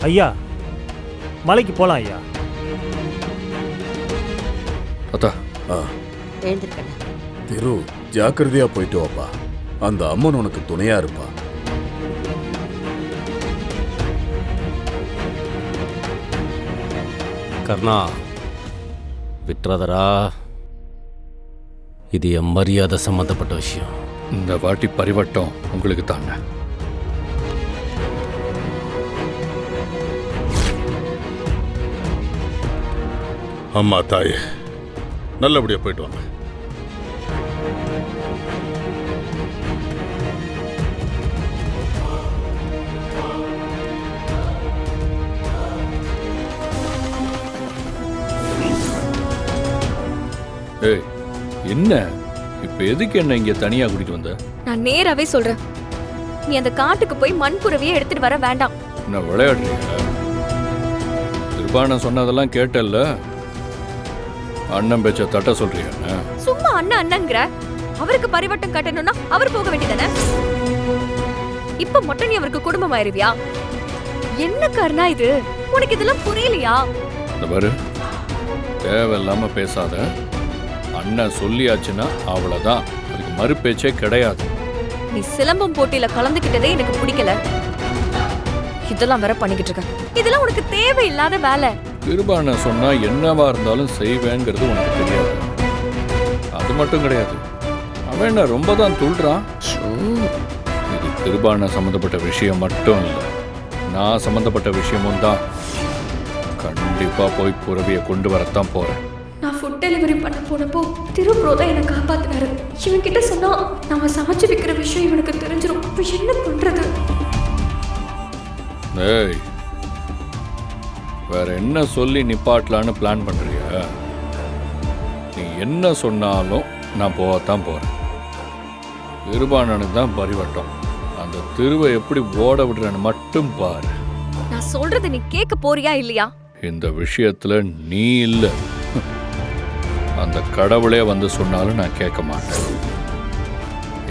ஐயா, மலைக்கு போலாம் ஐயா. அத்தா எழுந்திருக்கேன். திரு, ஜாக்கிரதையா போயிட்டு வாப்பா. அந்த அம்மன் உனக்கு துணையா இருப்பா. கர்ணா, விட்டுறதரா. இது என் மரியாதை சம்பந்தப்பட்ட விஷயம். இந்த வாட்டி பரிவட்டம் உங்களுக்கு தாங்க. அம்மா தாயே, நல்லபடியா போயிட்டு வாங்க. ஏய், என்ன இப்ப எதுக்கு என்ன இங்க தனியா கூட்டிட்டு வந்த? நான் நேராவே சொல்றேன், நீ அந்த காட்டுக்கு போய் மண்புறவியை எடுத்துட்டு வர வேண்டாம். என்ன விளையாடுறீங்க? கிருபானன் சொன்னதெல்லாம் கேட்டல்ல? அண்ணன் பேச்ச தட்ட சொல்றியா? சும்மா அண்ணன் அண்ணங்கிற. அவருக்கு பரிவட்டம் கட்டணும்னா அவர் போக வேண்டியதானே? இப்ப மட்டும் நீ அவருக்கு குடும்பம் ஆயிருவியா? என்ன கர்ணா இது? உனக்கு இதெல்லாம் புரியலையா? இந்த பாரு, தேவையில்லாம பேசாத. அண்ணன் சொல்லியாச்சுன்னா அவ்வளவுதான், அதுக்கு மறுபேச்சே கிடையாது. நீ சிலம்பம் போட்டியில கலந்துக்கிட்டதே எனக்கு பிடிக்கல. இதெல்லாம் வேற பண்ணிக்கிட்டு இருக்க. இதெல்லாம் உனக்கு தேவையில்லாத வேலை. கிருபானன் சொன்னா என்னவா இருந்தாலும் செய்வேங்கிறது உனக்கு தெரியாது. அது மட்டும் கிடையாது, அவன் என்ன ரொம்ப தான் துள்றான். இது கிருபானன் சம்மந்தப்பட்ட விஷயம் மட்டும் இல்லை, நான் சம்மந்தப்பட்ட விஷயமும் தான். கண்டிப்பா போய் புறவியை கொண்டு வரத்தான் போறேன். நான் ஃபுட் டெலிவரி பண்ண போனப்போ திருப்ரோ தான் என்னை காப்பாத்தினாரு. இவன் கிட்ட சொன்னா நாம சமைச்சு வைக்கிற விஷயம் இவனுக்கு தெரிஞ்சிடும். இப்ப என்ன பண்றது? ஏய், வேற என்ன சொல்லி நிப்பாட்டலான்னு பிளான் பண்றியா? நீ என்ன சொன்னாலும் நான் போகத்தான் போறேன். கிருபானனுக்கு தான் பரிவட்டம். அந்த திருவை எப்படி ஓட விடுறேன்னு மட்டும் பாரு. நான் சொல்றது நீ கேட்க போறியா இல்லையா? இந்த விஷயத்துல நீ இல்ல, அந்த கடவுளே வந்து சொன்னாலும் நான் கேட்க மாட்டேன்.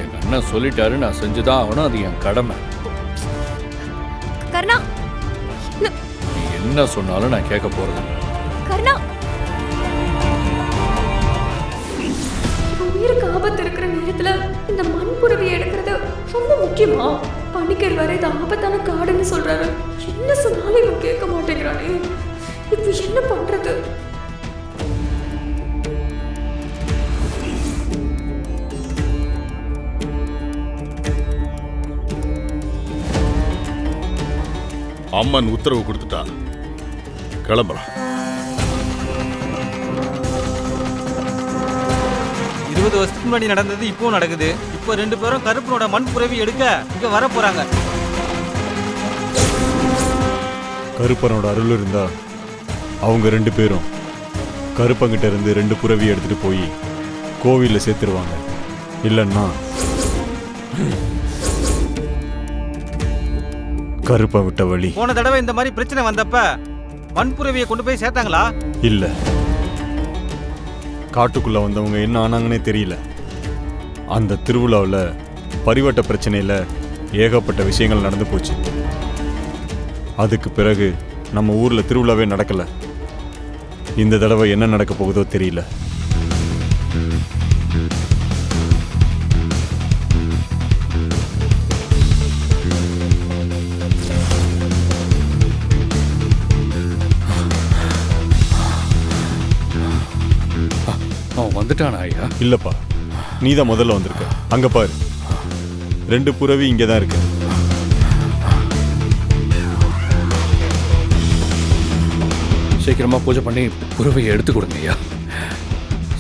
எங்க அண்ணன் சொல்லிட்டாரு, நான் செஞ்சுதான் ஆகணும். அது என் கடமை. கர்ணா, நீ என்ன சொன்னாலும் நான் கேட்க போறது. கர்ணா, உயிருக்கு ஆபத்து இருக்கிற நேரத்துல இந்த மண்புறவி எடுக்கிறது ரொம்ப முக்கியமா? பணிக்கர் வரை இது ஆபத்தான காடுன்னு சொல்றாரு. என்ன சொன்னாலும் இவன் கேட்க மாட்டேங்கிறானே. இப்ப என்ன பண்றது? அம்மன் உத்தரவு கொடுத்துட்டா, கிளம்பலாம். 20 வருஷத்துக்கு முன்னாடி நடந்தது இப்போ நடக்குது. இப்போ 2 பேரும் கருப்பனோட மண் புறவி எடுக்க இங்க வர போறாங்க. கருப்பனோட அருள் இருந்தா அவங்க 2 பேரும் கருப்பங்கிட்ட இருந்து 2 புறவி எடுத்துட்டு போய் கோவில்ல சேர்த்துருவாங்க. இல்லைன்னா கருப்பை விட்ட வழி. போன தடவை இந்த மாதிரி பிரச்சனை வந்தப்ப மண்புறவியை கொண்டு போய் சேர்த்தாங்களா? இல்ல, காட்டுக்குள்ள வந்தவங்க என்ன ஆனாங்கன்னே தெரியல. அந்த திருவிழாவில் பரிவட்ட பிரச்சனையில ஏகப்பட்ட விஷயங்கள் நடந்து போச்சு. அதுக்கு பிறகு நம்ம ஊர்ல திருவிழாவே நடக்கல. இந்த தடவை என்ன நடக்க போகுதோ தெரியல. அவன் வந்துட்டானா ஐயா? இல்லப்பா, நீதான் முதல்ல வந்திருக்க. அங்க பாரு, 2 புறவி இங்கதான் இருக்கு. சீக்கிரமா பூஜை பண்ணி புறவையை எடுத்து கொடுங்க ஐயா.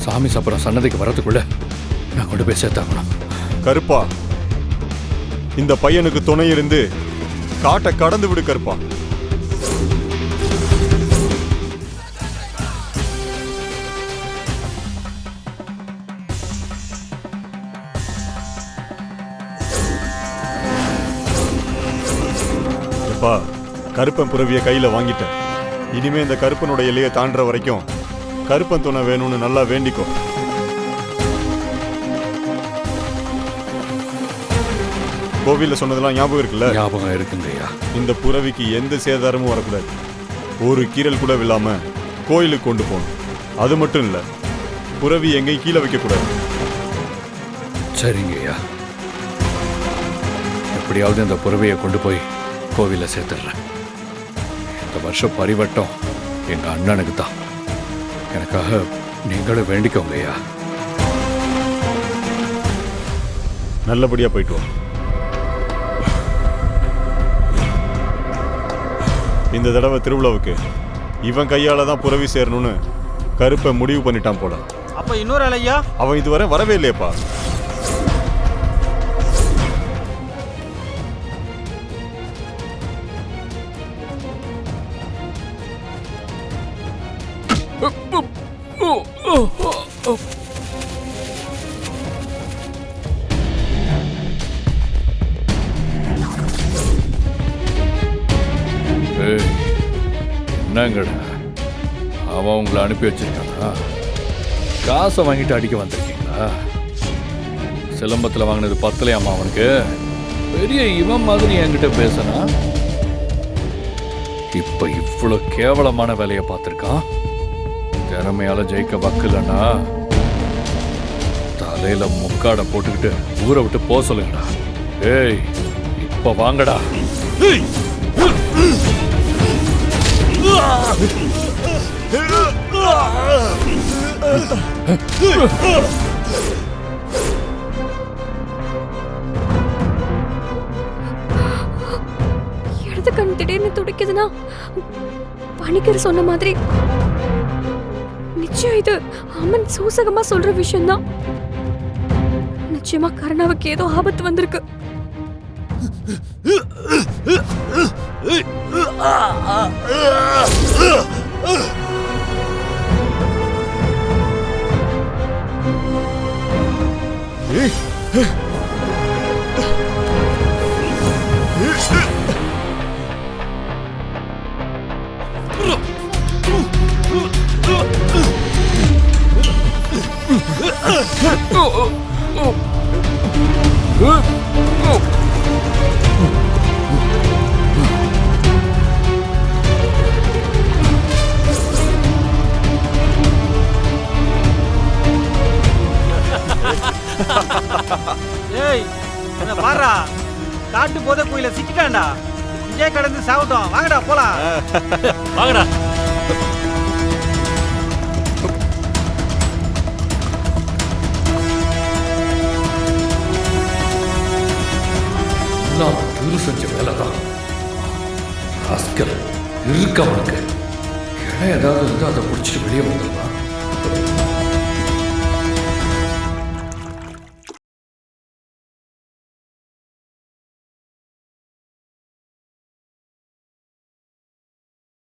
சாமி சாப்பிட்ற சன்னதிக்கு வரதுக்குள்ள நான் கொண்டு போய் சேர்த்தாகணும். கருப்பா, இந்த பையனுக்கு துணை இருந்து காட்டை கடந்து விடு கருப்பா. கருப்பன் புறவிய கையில வாங்கிட்டேன். இனிமே இந்த கருப்பனோட எல்லையை தாண்டுற வரைக்கும் கருப்பன் துணை வேணும்னு நல்லா வேண்டிக்கோ. கோவிலில் சொன்னதெல்லாம் ஞாபகம் இருக்குல்ல? ஞாபகம் இருக்குங்கய்யா. இந்த புறவிக்கு எந்த சேதாரமும் வரக்கூடாது. ஒரு கீறல் கூட விழாம கோயிலுக்கு கொண்டு போகணும். அது மட்டும் இல்லை, புறவி எங்கேயும் கீழே வைக்கக்கூடாது. சரிங்கய்யா. எப்படியாவது இந்த புறவையை கொண்டு போய் கோவிலில் சேர்த்துடுறேன். இந்த வருஷம் பரிவட்டம் எங்க அண்ணனுக்கு தான். எனக்காக நீங்களும் வேண்டிக்கோங்க ஐயா. நல்லபடியா போயிட்டு வா. இந்த தடவை திருவிழாவுக்கு இவன் கையால தான் புறவி சேரணும்னு கருப்பை முடிவு பண்ணிட்டான் போல. அப்ப இன்னொரு ஆள் ஐயா? அவன் இதுவரை வரவே இல்லையப்பா. என்னங்கடா, அவன் உங்களை அனுப்பி வச்சிருக்கானா? காசை வாங்கிட்டு அடிக்க வந்திருக்கீங்களா? சிலம்பத்தில் வாங்கினது பத்தலையாமா அவனுக்கு? பெரிய இவன் மாதிரி என்கிட்ட பேசினா இப்ப இவ்வளவு கேவலமான வேலையை பார்த்திருக்கான். திறமையால ஜெயிக்க வக்கலன்னா தலையில முக்காடை போட்டுக்கிட்டு ஊரை விட்டு போக சொல்லுங்கடா. ஏய், இப்ப வாங்கடா. இடது கண் திடீர்னு துடிக்குதுன்னா பணிக்கர் சொன்ன மாதிரி நிச்சயம் இது அம்மன் சூசகமா சொல்ற விஷயம்தான். நிச்சயமா கருணாவுக்கு ஏதோ ஆபத்து வந்திருக்கு. ஏய், என்ன பாரா, காட்டு போதை கோயில சிக்கிட்டான்டா. இங்கே கடந்து சாவட்டும். வாங்கடா போலாம். வாங்கடா. திரு செஞ்ச வேலைதான். ராஸ்கல் இருக்க அவனுக்கு. இடம் ஏதாவது இருந்தா அதை பிடிச்சிட்டு வெளியே வந்துடலாம்.